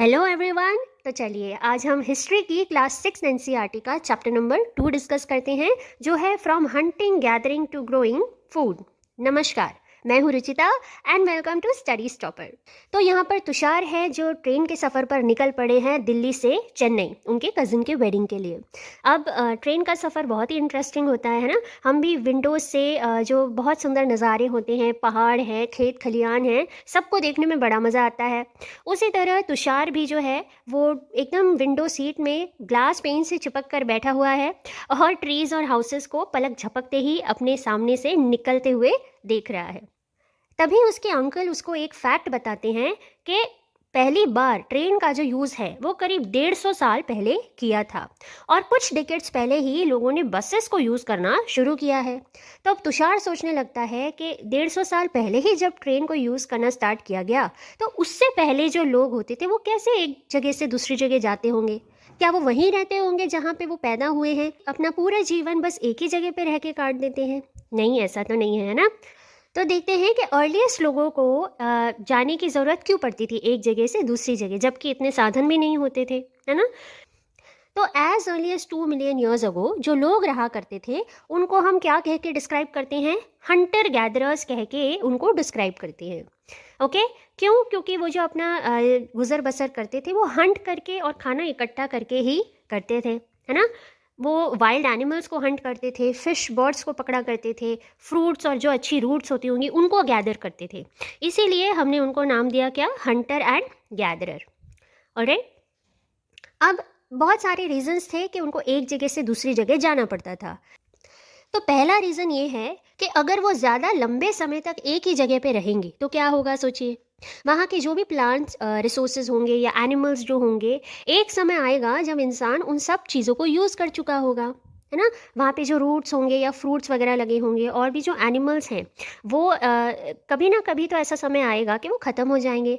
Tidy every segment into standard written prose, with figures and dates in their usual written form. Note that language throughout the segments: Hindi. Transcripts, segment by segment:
Hello everyone. तो चलिए आज हम हिस्ट्री की क्लास 6 एनसीईआरटी का चैप्टर नंबर 2 डिस्कस करते हैं, जो है from hunting gathering to growing food. नमस्कार, मैं हूँ Ruchita and welcome to study stopper. तो यहाँ पर तुषार है जो ट्रेन के सफ़र पर निकल पड़े हैं दिल्ली से चेन्नई उनके कज़न के वेडिंग के लिए। अब ट्रेन का सफ़र बहुत ही इंटरेस्टिंग होता है ना। हम भी विंडोज़ से जो बहुत सुंदर नज़ारे होते हैं, पहाड़ हैं, खेत खलियान हैं, सबको देखने में बड़ा मज़ा आता है। उसी तरह तुषार भी जो है वो एकदम विंडो सीट में ग्लास पेन से चिपक कर बैठा हुआ है और ट्रीज़ और हाउसेस को पलक झपकते ही अपने सामने से निकलते हुए देख रहा है। तभी उसके अंकल उसको एक फैक्ट बताते हैं कि पहली बार ट्रेन का जो यूज़ है वो करीब 150 साल पहले किया था और कुछ डिकेड्स पहले ही लोगों ने बसेस को यूज़ करना शुरू किया है। तो अब तुषार सोचने लगता है कि 150 साल पहले ही जब ट्रेन को यूज़ करना स्टार्ट किया गया तो उससे पहले जो लोग होते थे वो कैसे एक जगह से दूसरी जगह जाते होंगे। क्या वो वहीं रहते होंगे जहाँ पे वो पैदा हुए हैं, अपना पूरा जीवन बस एक ही जगह पे रह के काट देते हैं? नहीं, ऐसा तो नहीं है ना। तो देखते हैं कि अर्लीस्ट लोगों को जाने की ज़रूरत क्यों पड़ती थी एक जगह से दूसरी जगह, जबकि इतने साधन भी नहीं होते थे, है ना। तो as early as 2 million years ago जो लोग रहा करते थे उनको हम क्या कह के डिस्क्राइब करते हैं? हंटर गैदरर्स कह के उनको डिस्क्राइब करते हैं। ओके, क्यों? क्योंकि वो जो अपना गुजर बसर करते थे वो हंट करके और खाना इकट्ठा करके ही करते थे, है ना। वो वाइल्ड एनिमल्स को हंट करते थे, फिश बर्ड्स को पकड़ा करते थे, फ्रूट्स और जो अच्छी रूट्स होती होंगी उनको गैदर करते थे। इसीलिए हमने उनको नाम दिया क्या? Hunter and gatherer. ऑलराइट। अब बहुत सारे रीजंस थे कि उनको एक जगह से दूसरी जगह जाना पड़ता था। तो पहला रीज़न ये है कि अगर वो ज़्यादा लंबे समय तक एक ही जगह पे रहेंगे तो क्या होगा, सोचिए। वहाँ के जो भी प्लांट्स रिसोर्सेज होंगे या एनिमल्स जो होंगे, एक समय आएगा जब इंसान उन सब चीज़ों को यूज़ कर चुका होगा, है ना। वहाँ पे जो रूट्स होंगे या फ्रूट्स वगैरह लगे होंगे और भी जो एनिमल्स हैं वो कभी ना कभी तो ऐसा समय आएगा कि वो ख़त्म हो जाएंगे।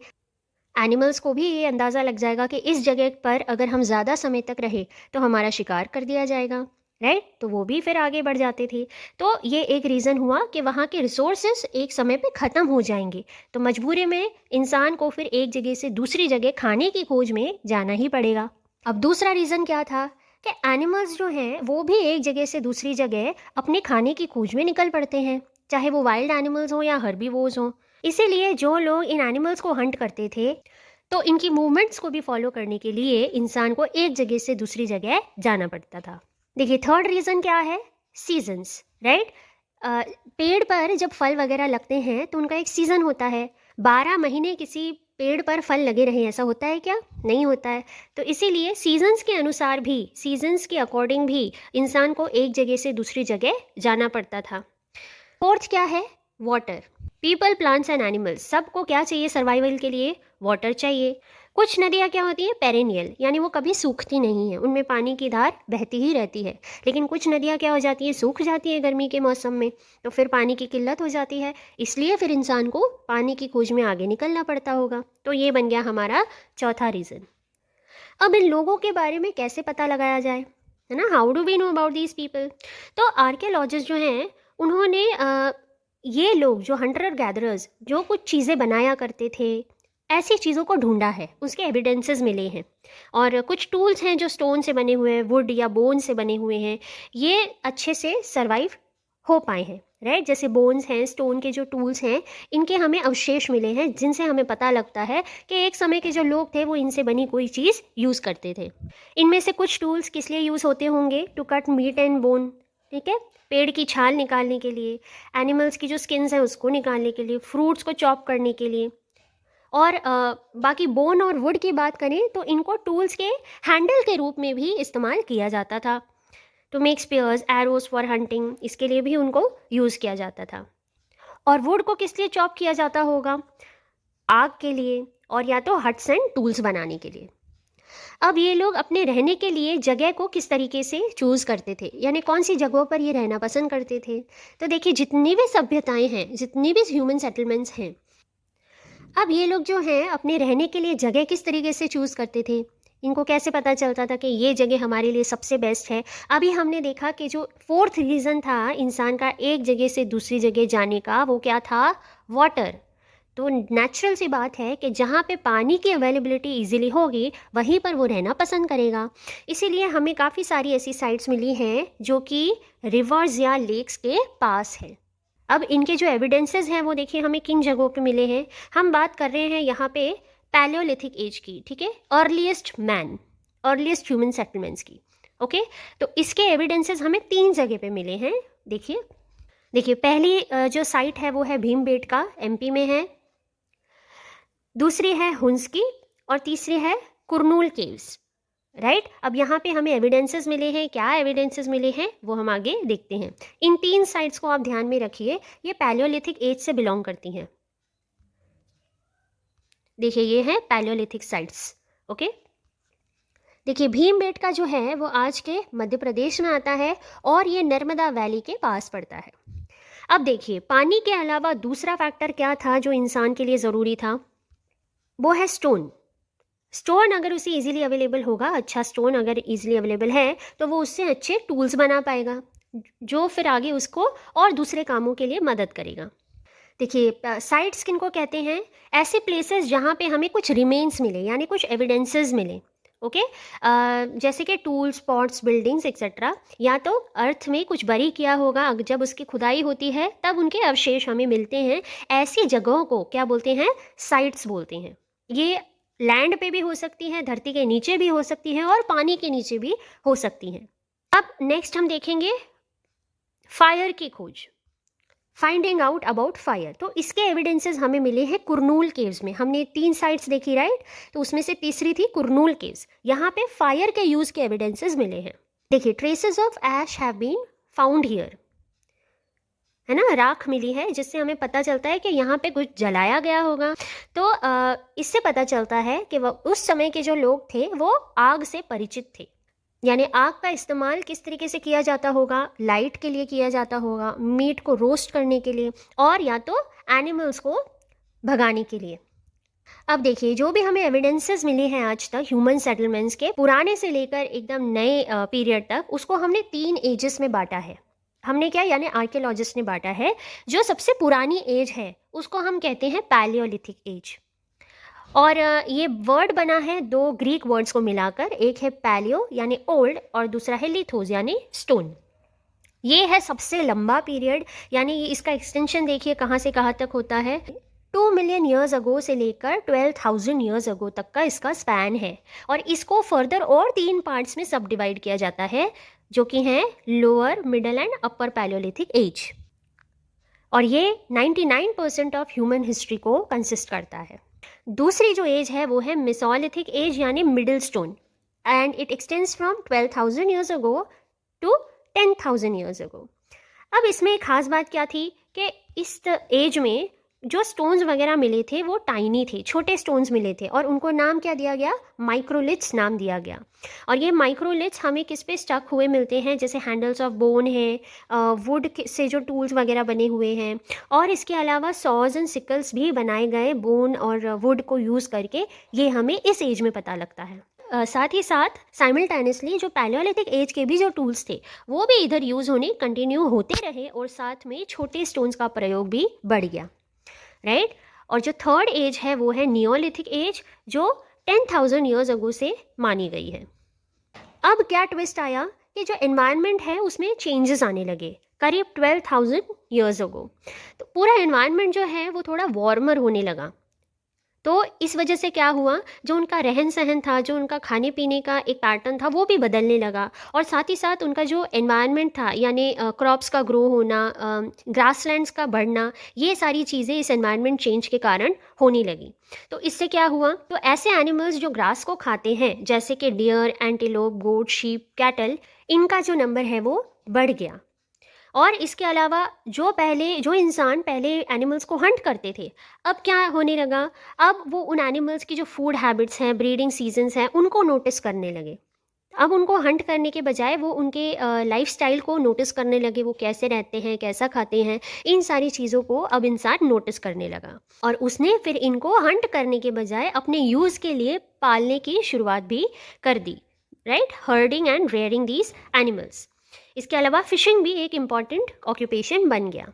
एनिमल्स को भी ये अंदाज़ा लग जाएगा कि इस जगह पर अगर हम ज़्यादा समय तक रहे तो हमारा शिकार कर दिया जाएगा, राइट। तो वो भी फिर आगे बढ़ जाते थे। तो ये एक रीज़न हुआ कि वहाँ के रिसोर्सेस एक समय पे ख़त्म हो जाएंगे, तो मजबूरी में इंसान को फिर एक जगह से दूसरी जगह खाने की खोज में जाना ही पड़ेगा। अब दूसरा रीज़न क्या था कि एनिमल्स जो हैं वो भी एक जगह से दूसरी जगह अपने खाने की खोज में निकल पड़ते हैं, चाहे वो वाइल्ड एनिमल्स हों या हर्बीवोर्स हों। इसीलिए जो लोग इन एनिमल्स को हंट करते थे तो इनकी मूवमेंट्स को भी फॉलो करने के लिए इंसान को एक जगह से दूसरी जगह जाना पड़ता था। देखिए, थर्ड रीज़न क्या है? Seasons, right. पेड़ पर जब फल वगैरह लगते हैं तो उनका एक सीज़न होता है। 12 महीने किसी पेड़ पर फल लगे रहें ऐसा होता है क्या? नहीं होता है। तो इसीलिए सीजन्स के अनुसार भी, सीजन्स के अकॉर्डिंग भी इंसान को एक जगह से दूसरी जगह जाना पड़ता था। फोर्थ क्या है? Water. People, plants and animals सबको क्या चाहिए सर्वाइवल के लिए? वाटर चाहिए। कुछ नदियाँ क्या होती हैं? पेरेनियल, यानी वो कभी सूखती नहीं है, उनमें पानी की धार बहती ही रहती है। लेकिन कुछ नदियाँ क्या हो जाती हैं? सूख जाती हैं गर्मी के मौसम में, तो फिर पानी की किल्लत हो जाती है। इसलिए फिर इंसान को पानी की खोज में आगे निकलना पड़ता होगा। तो ये बन गया हमारा चौथा रीज़न। अब इन लोगों के बारे में कैसे पता लगाया जाए, है ना। How do we know about these people? तो आर्कियोलॉजिस्ट जो हैं उन्होंने ये लोग जो हंटर और गैदरर्स जो कुछ चीज़ें बनाया करते थे ऐसी चीज़ों को ढूंढा है, उसके एविडेंसेस मिले हैं। और कुछ टूल्स हैं जो स्टोन से बने हुए हैं, वुड या बोन से बने हुए हैं, ये अच्छे से सरवाइव हो पाए हैं, राइट। जैसे बोन्स हैं, स्टोन के जो टूल्स हैं, इनके हमें अवशेष मिले हैं जिनसे हमें पता लगता है कि एक समय के जो लोग थे वो इनसे बनी कोई चीज़ यूज़ करते थे। इनमें से कुछ टूल्स किस लिए यूज़ होते होंगे? To cut meat and bone, ठीक है, पेड़ की छाल निकालने के लिए, एनिमल्स की जो स्किन्स हैं उसको निकालने के लिए, फ्रूट्स को चॉप करने के लिए। और बाकी बोन और वुड की बात करें तो इनको टूल्स के हैंडल के रूप में भी इस्तेमाल किया जाता था। To make spears, arrows for hunting, इसके लिए भी उनको यूज़ किया जाता था। और वुड को किस लिए चॉप किया जाता होगा? आग के लिए, और या तो हट्स एंड टूल्स बनाने के लिए। अब ये लोग अपने रहने के लिए जगह को किस तरीके से चूज़ करते थे, यानी कौन सी जगहों पर ये रहना पसंद करते थे? तो देखिए, जितनी भी सभ्यताएं हैं, जितनी भी ह्यूमन सेटलमेंट्स हैं, अब ये लोग जो हैं अपने रहने के लिए जगह किस तरीके से चूज़ करते थे? इनको कैसे पता चलता था कि ये जगह हमारे लिए सबसे बेस्ट है? अभी हमने देखा कि जो फोर्थ रीज़न था इंसान का एक जगह से दूसरी जगह जाने का, वो क्या था? वाटर। तो नेचुरल सी बात है कि जहाँ पे पानी की अवेलेबिलिटी इजीली होगी वहीं पर वो रहना पसंद करेगा। इसीलिए हमें काफ़ी सारी ऐसी साइट्स मिली हैं जो कि रिवर्स या लेक्स के पास है। अब इनके जो एविडेंसेस हैं वो देखिए हमें किन जगहों पे मिले हैं। हम बात कर रहे हैं यहाँ पे पैलियोलिथिक एज की, ठीक है, अर्लीस्ट ह्यूमन सेटलमेंट्स की। ओके, तो इसके एविडेंसेस हमें 3 जगह पे मिले हैं। देखिए पहली जो साइट है वो है भीमबेटका, एमपी में है। दूसरी है हुंस की और तीसरी है कुरनूल केव्स। राइट, अब यहाँ पे हमें एविडेंसेस मिले हैं। क्या एविडेंसेस मिले हैं वो हम आगे देखते हैं। इन 3 साइट्स को आप ध्यान में रखिए, ये पैलियोलिथिक एज से बिलोंग करती हैं। देखिए ये है पैलियोलिथिक साइट्स। ओके, देखिए भीमबेटका जो है वो आज के मध्य प्रदेश में आता है और ये नर्मदा वैली के पास पड़ता है। अब देखिए पानी के अलावा दूसरा फैक्टर क्या था जो इंसान के लिए ज़रूरी था, वो है स्टोन अगर उसे इजीली अवेलेबल होगा, अच्छा स्टोन अगर इजीली अवेलेबल है तो वो उससे अच्छे टूल्स बना पाएगा जो फिर आगे उसको और दूसरे कामों के लिए मदद करेगा। देखिए साइट्स किनको कहते हैं, ऐसे प्लेसेस जहाँ पे हमें कुछ रिमेन्स मिले यानी कुछ एविडेंसेस मिले। ओके, जैसे कि टूल्स, पॉट्स, बिल्डिंग्स एक्सेट्रा, या तो अर्थ में कुछ बरी किया होगा, जब उसकी खुदाई होती है तब उनके अवशेष हमें मिलते हैं। ऐसी जगहों को क्या बोलते हैं, साइट्स बोलते हैं। ये लैंड पे भी हो सकती है, धरती के नीचे भी हो सकती है और पानी के नीचे भी हो सकती हैं। अब नेक्स्ट हम देखेंगे फायर की खोज, फाइंडिंग आउट अबाउट फायर। तो इसके एविडेंसेस हमें मिले हैं कुरनूल केव्स में। हमने 3 साइट्स देखी, राइट, तो उसमें से तीसरी थी कुरनूल केव्स। यहाँ पे फायर के यूज के एविडेंसेस मिले हैं। देखिए traces of ash have been found here, है ना, राख मिली है जिससे हमें पता चलता है कि यहाँ पे कुछ जलाया गया होगा। तो इससे पता चलता है कि उस समय के जो लोग थे वो आग से परिचित थे, यानी आग का इस्तेमाल किस तरीके से किया जाता होगा, लाइट के लिए किया जाता होगा, मीट को रोस्ट करने के लिए और या तो एनिमल्स को भगाने के लिए। अब देखिए जो भी हमें एविडेंसेस मिले हैं आज तक ह्यूमन सेटलमेंट्स के, पुराने से लेकर एकदम नए पीरियड तक, उसको हमने 3 एजेस में बांटा है। हमने क्या, यानी आर्कियोलॉजिस्ट ने बांटा है। जो सबसे पुरानी एज है उसको हम कहते हैं पैलियोलिथिक एज। और ये वर्ड बना है 2 ग्रीक वर्ड्स को मिलाकर, एक है पैलियो यानी ओल्ड और दूसरा है लिथोस यानी स्टोन। ये है सबसे लंबा पीरियड, यानी इसका एक्सटेंशन देखिए कहाँ से कहाँ तक होता है। 2 मिलियन ईयर्स अगो से लेकर 12,000 ईयर्स अगो तक का इसका स्पैन है। और इसको फर्दर और 3 पार्ट्स में सब डिवाइड किया जाता है जो कि हैं lower, middle and upper palaeolithic age. और ये 99% ऑफ ह्यूमन हिस्ट्री को कंसिस्ट करता है। दूसरी जो एज है वो है मेसोलिथिक एज यानी middle stone, and it extends from 12,000 years ago to 10,000 years ago. अब इसमें खास बात क्या थी कि इस एज में जो स्टोन्स वगैरह मिले थे वो टाइनी थे, छोटे स्टोन्स मिले थे और उनको नाम क्या दिया गया, माइक्रोलिथ्स नाम दिया गया। और ये माइक्रोलिथ्स हमें किस पे स्टक हुए मिलते हैं, जैसे हैंडल्स ऑफ बोन है, वुड से जो टूल्स वगैरह बने हुए हैं, और इसके अलावा सॉज एंड सिकल्स भी बनाए गए बोन और वुड को यूज़ करके। ये हमें इस एज में पता लगता है। साथ ही साथ साइमल्टेनियसली जो पैलियोलिथिक एज के भी जो टूल्स थे वो भी इधर यूज़ होने कंटिन्यू होते रहे और साथ में छोटे स्टोन्स का प्रयोग भी बढ़ गया, राइट। और जो थर्ड एज है वो है नियोलिथिक एज, जो 10,000 ईयर्स अगो से मानी गई है। अब क्या ट्विस्ट आया कि जो एनवायरनमेंट है उसमें चेंजेस आने लगे करीब 12,000 ईयर्स अगो। तो पूरा एनवायरनमेंट जो है वो थोड़ा वार्मर होने लगा। तो इस वजह से क्या हुआ, जो उनका रहन सहन था, जो उनका खाने पीने का एक पैटर्न था वो भी बदलने लगा। और साथ ही साथ उनका जो एनवायरनमेंट था, यानी क्रॉप्स का ग्रो होना, ग्रासलैंड्स का बढ़ना, ये सारी चीज़ें इस एनवायरनमेंट चेंज के कारण होने लगी। तो इससे क्या हुआ, तो ऐसे एनिमल्स जो ग्रास को खाते हैं जैसे कि डियर, एंटीलोप, गोट, शीप, कैटल, इनका जो नंबर है वो बढ़ गया। और इसके अलावा जो इंसान पहले एनिमल्स को हंट करते थे, अब क्या होने लगा, अब वो उन एनिमल्स की जो फूड हैबिट्स हैं, ब्रीडिंग सीजन्स हैं, उनको नोटिस करने लगे। अब उनको हंट करने के बजाय वो उनके लाइफस्टाइल को नोटिस करने लगे, वो कैसे रहते हैं, कैसा खाते हैं, इन सारी चीज़ों को अब इंसान नोटिस करने लगा। और उसने फिर इनको हंट करने के बजाय अपने यूज़ के लिए पालने की शुरुआत भी कर दी, right, herding and rearing these animals. इसके अलावा फिशिंग भी एक इम्पॉर्टेंट ऑक्यूपेशन बन गया।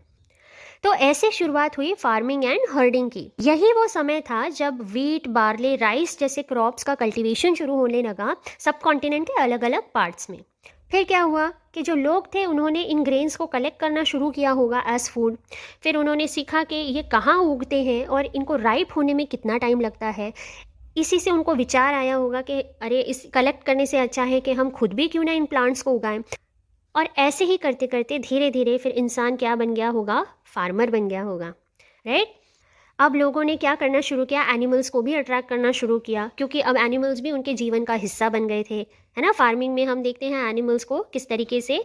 तो ऐसे शुरुआत हुई फार्मिंग एंड हर्डिंग की। यही वो समय था जब वीट, बार्ले, राइस जैसे क्रॉप्स का कल्टीवेशन शुरू होने लगा सब कॉन्टिनेंट के अलग अलग पार्ट्स में। फिर क्या हुआ कि जो लोग थे उन्होंने इन ग्रेन्स को कलेक्ट करना शुरू किया होगा एज फूड। फिर उन्होंने सीखा कि ये कहाँ उगते हैं और इनको राइप होने में कितना टाइम लगता है। इसी से उनको विचार आया होगा कि अरे इस कलेक्ट करने से अच्छा है कि हम खुद भी क्यों ना इन प्लांट्स को उगाएं। और ऐसे ही करते करते धीरे धीरे फिर इंसान क्या बन गया होगा, फार्मर बन गया होगा, राइट। अब लोगों ने क्या करना शुरू किया, एनिमल्स को भी अट्रैक्ट करना शुरू किया, क्योंकि अब एनिमल्स भी उनके जीवन का हिस्सा बन गए थे, है ना। फार्मिंग में हम देखते हैं एनिमल्स को किस तरीके से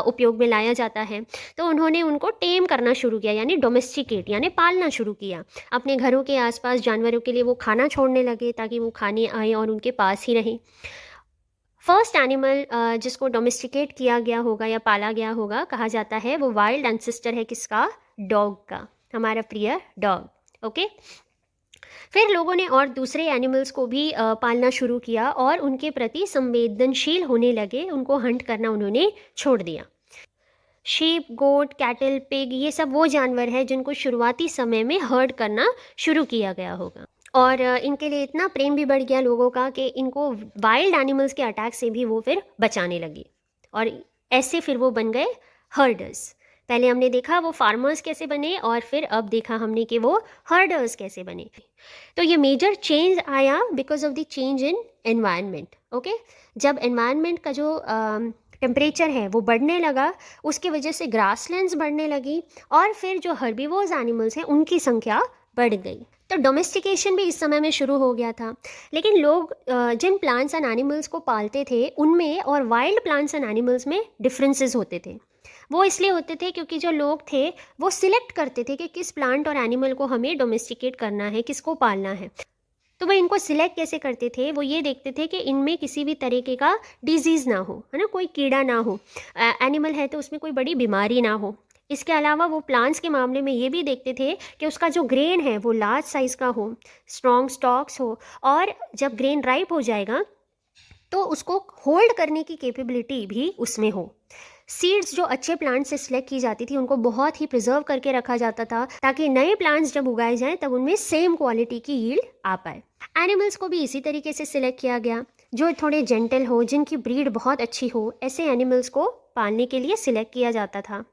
उपयोग में लाया जाता है। तो उन्होंने उनको टेम करना शुरू किया, यानी डोमेस्टिकेट, यानी पालना शुरू किया। अपने घरों के आसपास जानवरों के लिए वो खाना छोड़ने लगे ताकि वो खाने आए और उनके पास ही रहें। फर्स्ट एनिमल जिसको डोमेस्टिकेट किया गया होगा या पाला गया होगा कहा जाता है, वो वाइल्ड एंसेस्टर है किसका, डॉग का, हमारा प्रिय डॉग। ओके। फिर लोगों ने और दूसरे एनिमल्स को भी पालना शुरू किया और उनके प्रति संवेदनशील होने लगे, उनको हंट करना उन्होंने छोड़ दिया। शीप, गोट, कैटल, पिग, ये सब वो जानवर हैं जिनको शुरुआती समय में हर्ड करना शुरू किया गया होगा। और इनके लिए इतना प्रेम भी बढ़ गया लोगों का कि इनको वाइल्ड एनिमल्स के अटैक से भी वो फिर बचाने लगे। और ऐसे फिर वो बन गए हर्डर्स। पहले हमने देखा वो फार्मर्स कैसे बने और फिर अब देखा हमने कि वो हर्डर्स कैसे बने। तो ये मेजर चेंज आया because of the change in environment. Okay. जब एनवायरनमेंट का जो टेम्परेचर है वो बढ़ने लगा, उसकी वजह से ग्रासलैंड्स बढ़ने लगी और फिर जो हर्बीवोर्स एनिमल्स हैं उनकी संख्या बढ़ गई। तो डोमेस्टिकेशन भी इस समय में शुरू हो गया था। लेकिन लोग जिन प्लांट्स एंड एनिमल्स को पालते थे उनमें और वाइल्ड प्लांट्स एंड एनिमल्स में डिफरेंसेस होते थे। वो इसलिए होते थे क्योंकि जो लोग थे वो सिलेक्ट करते थे कि किस प्लांट और एनिमल को हमें डोमेस्टिकेट करना है, किसको पालना है। तो वो इनको सिलेक्ट कैसे करते थे, वो ये देखते थे कि इनमें किसी भी तरीके का डिजीज़ ना हो, है ना, कोई कीड़ा ना हो, एनिमल है तो उसमें कोई बड़ी बीमारी ना हो। इसके अलावा वो प्लांट्स के मामले में ये भी देखते थे कि उसका जो ग्रेन है वो लार्ज साइज़ का हो, स्ट्रॉन्ग स्टॉक्स हो, और जब ग्रेन राइप हो जाएगा तो उसको होल्ड करने की कैपेबिलिटी भी उसमें हो। सीड्स जो अच्छे प्लांट से सिलेक्ट की जाती थी उनको बहुत ही प्रिजर्व करके रखा जाता था ताकि नए प्लांट्स जब उगाए जाएं तब उनमें सेम क्वालिटी की यील्ड आ पाए। एनिमल्स को भी इसी तरीके से सिलेक्ट किया गया, जो थोड़े जेंटल हो, जिनकी ब्रीड बहुत अच्छी हो, ऐसे एनिमल्स को पालने के लिए सिलेक्ट किया जाता था।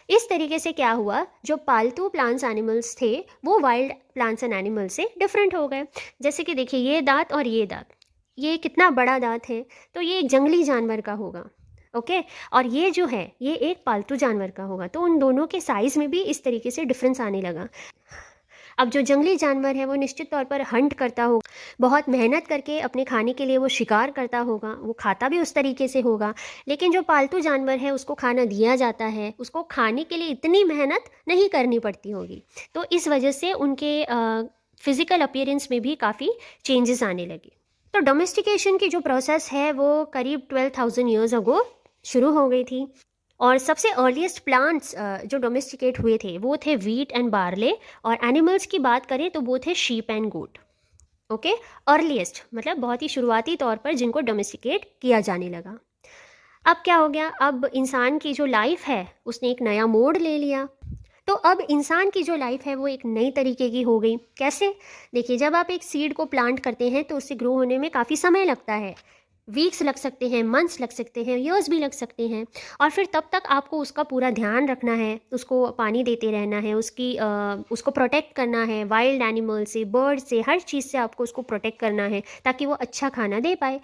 इस तरीके से क्या हुआ, जो पालतू प्लांट्स एनिमल्स थे वो वाइल्ड प्लांट्स एंड एनिमल्स से डिफरेंट हो गए। जैसे कि देखिए ये दांत और ये दांत, ये कितना बड़ा दांत है, तो ये एक जंगली जानवर का होगा। ओके। और ये जो है ये एक पालतू जानवर का होगा। तो उन दोनों के साइज़ में भी इस तरीके से डिफरेंस आने लगा। अब जो जंगली जानवर है वो निश्चित तौर पर हंट करता होगा, बहुत मेहनत करके अपने खाने के लिए वो शिकार करता होगा, वो खाता भी उस तरीके से होगा। लेकिन जो पालतू जानवर है उसको खाना दिया जाता है, उसको खाने के लिए इतनी मेहनत नहीं करनी पड़ती होगी। तो इस वजह से उनके फिज़िकल अपीयरेंस में भी काफ़ी चेंजेस आने लगे। तो डोमेस्टिकेशन की जो प्रोसेस है वो करीब 12,000 ईयर्स अगो शुरू हो गई थी। और सबसे अर्लीस्ट प्लांट्स जो डोमेस्टिकेट हुए थे वो थे वीट एंड बार्ले, और एनिमल्स की बात करें तो वो थे sheep and goat. Okay. Earliest मतलब बहुत ही शुरुआती तौर पर जिनको डोमेस्टिकेट किया जाने लगा। अब क्या हो गया, अब इंसान की जो लाइफ है उसने एक नया मोड़ ले लिया। तो अब इंसान की जो लाइफ है वो एक नई तरीके की हो गई। कैसे, देखिए जब आप एक सीड को प्लांट करते हैं तो उससे ग्रो होने में काफ़ी समय लगता है, वीक्स लग सकते हैं, मंथ्स लग सकते हैं, ईयर्स भी लग सकते हैं। और फिर तब तक आपको उसका पूरा ध्यान रखना है, उसको पानी देते रहना है, उसको प्रोटेक्ट करना है वाइल्ड एनिमल से, बर्ड से, हर चीज़ से आपको उसको प्रोटेक्ट करना है ताकि वो अच्छा खाना दे पाए।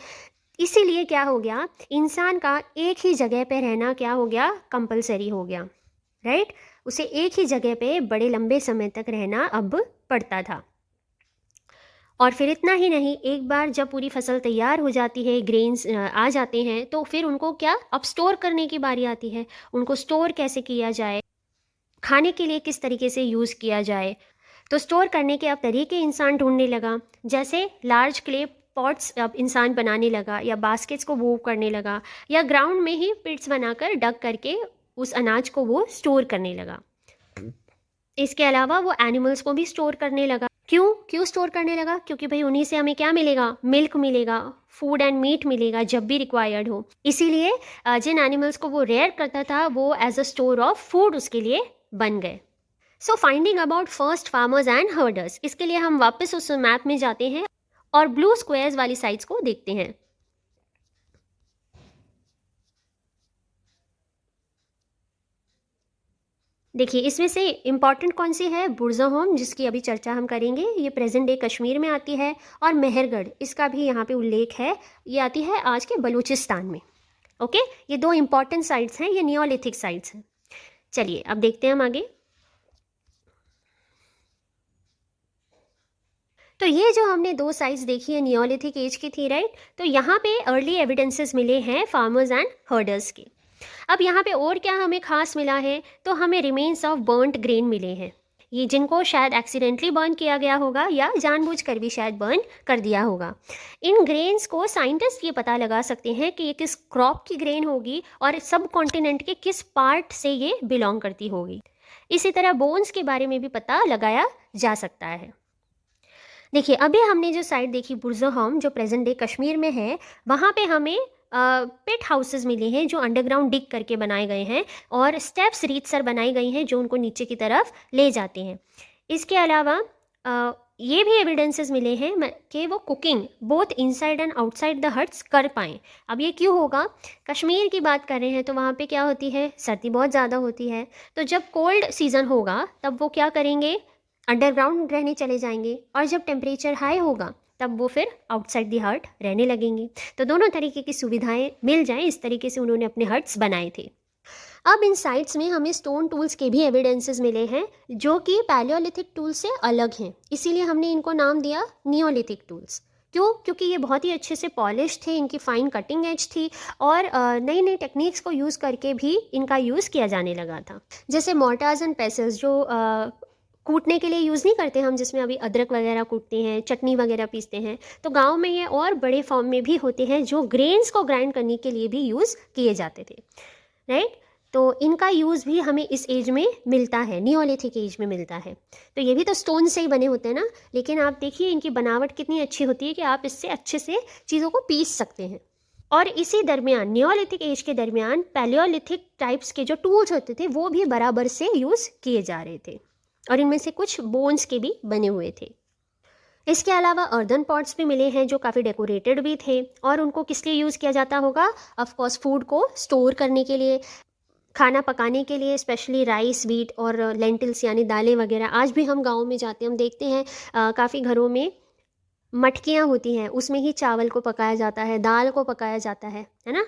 इसीलिए क्या हो गया, इंसान का एक ही जगह पे रहना क्या हो गया, कंपलसरी हो गया, राइट। उसे एक ही जगह पे बड़े लंबे समय तक रहना अब पड़ता था। और फिर इतना ही नहीं, एक बार जब पूरी फसल तैयार हो जाती है, ग्रेन्स आ जाते हैं, तो फिर उनको क्या, अब स्टोर करने की बारी आती है। उनको स्टोर कैसे किया जाए, खाने के लिए किस तरीके से यूज़ किया जाए। तो स्टोर करने के अब तरीके इंसान ढूंढने लगा, जैसे लार्ज क्ले पॉट्स अब इंसान बनाने लगा, या बास्केट्स को मूव करने लगा, या ग्राउंड में ही पिट्स बनाकर डग करके उस अनाज को वो स्टोर करने लगा। इसके अलावा वो एनिमल्स को भी स्टोर करने लगा। क्यों स्टोर करने लगा, क्योंकि भाई उन्हीं से हमें क्या मिलेगा, मिल्क मिलेगा, फूड एंड मीट मिलेगा जब भी रिक्वायर्ड हो। इसीलिए जिन एनिमल्स को वो रेयर करता था वो as a store of food उसके लिए बन गए। So finding about first farmers and herders, इसके लिए हम वापस उस मैप में जाते हैं और ब्लू स्क्वायर्स वाली साइट्स को देखते हैं। देखिए इसमें से इम्पॉर्टेंट कौन सी है, बुरज़होम जिसकी अभी चर्चा हम करेंगे, ये प्रेजेंट डे कश्मीर में आती है, और मेहरगढ़ इसका भी यहाँ पे उल्लेख है, ये आती है आज के बलूचिस्तान में। ओके, ये दो इम्पॉर्टेंट साइट्स हैं, ये नियोलिथिक साइट्स हैं। चलिए अब देखते हैं हम आगे। तो ये जो हमने दो साइट्स देखी है नियोलिथिक एज की थी, राइट। तो यहाँ पे अर्ली एविडेंसेस मिले हैं फार्मर्स एंड हर्डर्स के। अब यहाँ पे और क्या हमें खास मिला है, तो हमें रिमेन्स ऑफ बर्न्ड ग्रेन मिले हैं, ये जिनको शायद एक्सीडेंटली बर्न किया गया होगा या जानबूझकर भी शायद बर्न कर दिया होगा। इन ग्रेन्स को साइंटिस्ट ये पता लगा सकते हैं कि ये किस क्रॉप की ग्रेन होगी और सब कॉन्टिनेंट के किस पार्ट से ये बिलोंग करती होगी। इसी तरह बोन्स के बारे में भी पता लगाया जा सकता है। देखिए अभी हमने जो साइट देखी बुरज़होम, जो प्रेजेंट डे कश्मीर में है, वहाँ पे हमें पिट हाउसेस मिले हैं जो अंडरग्राउंड डिग करके बनाए गए हैं, और स्टेप्स रीतसर बनाई गई हैं जो उनको नीचे की तरफ ले जाते हैं। इसके अलावा ये भी एविडेंसेस मिले हैं कि वो cooking both inside and outside the huts कर पाएँ। अब ये क्यों होगा, कश्मीर की बात कर रहे हैं तो वहाँ पे क्या होती है, सर्दी बहुत ज़्यादा होती है, तो जब कोल्ड सीज़न होगा तब वो क्या करेंगे, अंडरग्राउंड रहने चले जाएंगे, और जब टेम्परेचर हाई होगा तब वो फिर आउटसाइड दी हट रहने लगेंगे। तो दोनों तरीके की सुविधाएं मिल जाएं, इस तरीके से उन्होंने अपने हट्स बनाए थे। अब इन साइट्स में हमें स्टोन टूल्स के भी एविडेंसेस मिले हैं जो कि पैलियोलिथिक टूल्स से अलग हैं, इसीलिए हमने इनको नाम दिया नियोलिथिक टूल्स। क्यों, क्योंकि ये बहुत ही अच्छे से पॉलिश थे, इनकी फाइन कटिंग एज थी, और नई नई टेक्निक्स को यूज़ करके भी इनका यूज़ किया जाने लगा था। जैसे मोर्टार्स एंड पेसल्स जो कूटने के लिए यूज़ नहीं करते हम, जिसमें अभी अदरक वगैरह कूटते हैं, चटनी वगैरह पीसते हैं, तो गांव में ये और बड़े फॉर्म में भी होते हैं जो ग्रेन्स को ग्राइंड करने के लिए भी यूज़ किए जाते थे, राइट। तो इनका यूज़ भी हमें इस एज में मिलता है, नियोलिथिक एज में मिलता है। तो ये भी तो स्टोन से ही बने होते हैं ना, लेकिन आप देखिए इनकी बनावट कितनी अच्छी होती है कि आप इससे अच्छे से चीज़ों को पीस सकते हैं। और इसी दरमियान नियोलिथिक एज के दरमियान पैलियोलिथिक टाइप्स के जो टूल्स होते थे वो भी बराबर से यूज़ किए जा रहे थे, और इनमें से कुछ बोन्स के भी बने हुए थे। इसके अलावा अर्दन पॉट्स भी मिले हैं जो काफ़ी डेकोरेटेड भी थे, और उनको किस लिए यूज़ किया जाता होगा, ऑफ कोर्स फूड को स्टोर करने के लिए, खाना पकाने के लिए, स्पेशली राइस, व्हीट और लेंटिल्स यानी दालें वगैरह। आज भी हम गाँव में जाते हैं, हम देखते हैं काफ़ी घरों में मटकियाँ होती हैं, उसमें ही चावल को पकाया जाता है, दाल को पकाया जाता है ना।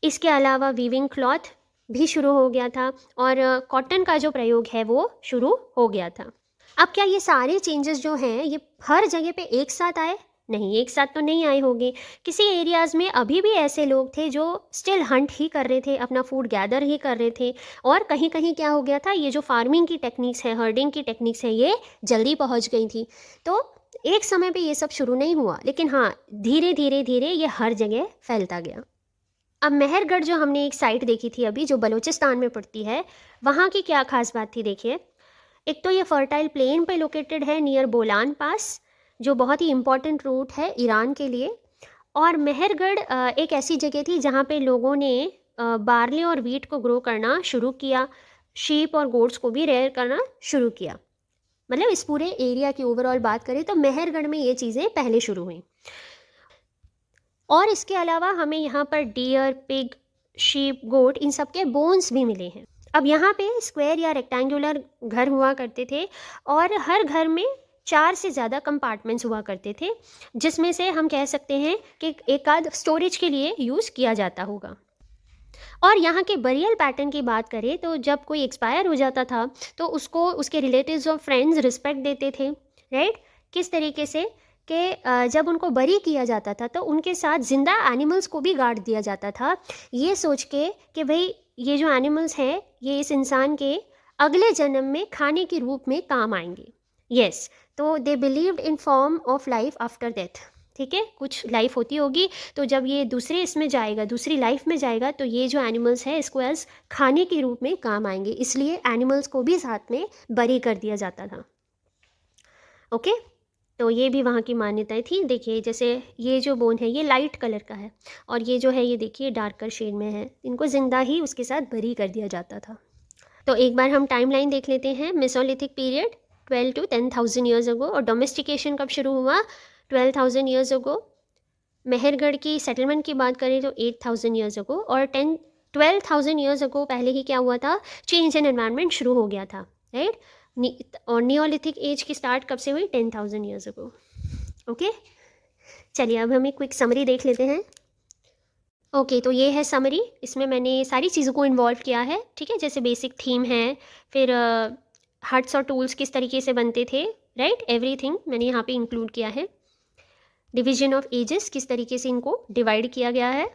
इसके अलावा वीविंग क्लॉथ भी शुरू हो गया था, और कॉटन का जो प्रयोग है वो शुरू हो गया था। अब क्या ये सारे चेंजेस जो हैं ये हर जगह पे एक साथ आए? नहीं, एक साथ तो नहीं आए होंगे। किसी एरियाज़ में अभी भी ऐसे लोग थे जो स्टिल हंट ही कर रहे थे, अपना फूड गैदर ही कर रहे थे, और कहीं कहीं क्या हो गया था, ये जो फार्मिंग की टेक्निक्स है, हर्डिंग की टेक्निक्स है, ये जल्दी पहुंच गई थी। तो एक समय पे ये सब शुरू नहीं हुआ, लेकिन हाँ धीरे धीरे धीरे ये हर जगह फैलता गया। अब मेहरगढ़ जो हमने एक साइट देखी थी अभी, जो बलूचिस्तान में पड़ती है, वहाँ की क्या खास बात थी देखिए। एक तो ये फर्टाइल प्लेन पे लोकेटेड है नियर बोलान पास, जो बहुत ही इम्पॉर्टेंट रूट है ईरान के लिए। और मेहरगढ़ एक ऐसी जगह थी जहाँ पे लोगों ने बार्ली और वीट को ग्रो करना शुरू किया, शीप और गोट्स को भी रेयर करना शुरू किया। मतलब इस पूरे एरिया की ओवरऑल बात करें तो मेहरगढ़ में ये चीज़ें पहले शुरू हुई। और इसके अलावा हमें यहाँ पर डियर, पिग, शीप, गोट, इन सब के बोन्स भी मिले हैं। अब यहाँ पे स्क्वायर या रेक्टेंगुलर घर हुआ करते थे, और हर घर में 4 से ज़्यादा कंपार्टमेंट्स हुआ करते थे, जिसमें से हम कह सकते हैं कि एक आध स्टोरेज के लिए यूज़ किया जाता होगा। और यहाँ के बरियल पैटर्न की बात करें तो जब कोई एक्सपायर हो जाता था तो उसको उसके रिलेटिव्स और फ्रेंड्स रिस्पेक्ट देते थे, राइट। किस तरीके से कि जब उनको बरी किया जाता था तो उनके साथ ज़िंदा एनिमल्स को भी गाड़ दिया जाता था, ये सोच के कि भाई ये जो एनिमल्स हैं ये इस इंसान के अगले जन्म में खाने के रूप में काम आएंगे। यस, तो they believed in form of life after death. ठीक है, कुछ लाइफ होती होगी, तो जब ये दूसरे इसमें जाएगा, दूसरी लाइफ में जाएगा, तो ये जो एनिमल्स हैं इसको एज खाने के रूप में काम आएंगे, इसलिए एनिमल्स को भी साथ में बरी कर दिया जाता था। ओके, तो ये भी वहाँ की मान्यताएं थी। देखिए जैसे ये जो बोन है ये लाइट कलर का है, और ये जो है ये देखिए डार्कर शेड में है, इनको ज़िंदा ही उसके साथ बरी कर दिया जाता था। तो एक बार हम टाइम लाइन देख लेते हैं। मेसोलिथिक पीरियड 12 to 10,000 ईयर्स अगो, और डोमेस्टिकेशन कब शुरू हुआ? 12,000 ईयर्स अगो। मेहरगढ़ की सेटलमेंट की बात करें तो 8,000 ईयर्स अगो, और 12,000 ईयर्स अगो पहले ही क्या हुआ था? चेंज इन एनवायरनमेंट शुरू हो गया था, राइट। और नियोलिथिक एज की स्टार्ट कब से हुई? 10,000 ईयर्स अगो। ओके, चलिए अब हम एक क्विक समरी देख लेते हैं। ओके, तो ये है समरी। इसमें मैंने सारी चीज़ों को इन्वॉल्व किया है, ठीक है। जैसे बेसिक थीम है, फिर हट्स और टूल्स किस तरीके से बनते थे, राइट, एवरीथिंग मैंने यहाँ पे इंक्लूड किया है। डिवीजन ऑफ एजेस, किस तरीके से इनको डिवाइड किया गया है,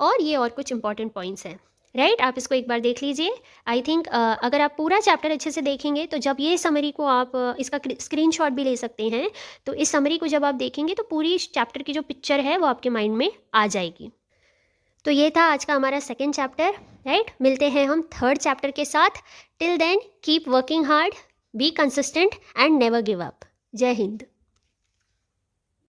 और ये और कुछ इंपॉर्टेंट पॉइंट्स हैं, राइट। आप इसको एक बार देख लीजिए। आई थिंक अगर आप पूरा चैप्टर अच्छे से देखेंगे तो जब ये समरी को आप इसका स्क्रीनशॉट भी ले सकते हैं, तो इस समरी को जब आप देखेंगे तो पूरी चैप्टर की जो पिक्चर है वो आपके माइंड में आ जाएगी। तो ये था आज का हमारा सेकेंड चैप्टर, राइट। मिलते हैं हम थर्ड चैप्टर के साथ। Till then keep working hard, be consistent and never give up. जय हिंद।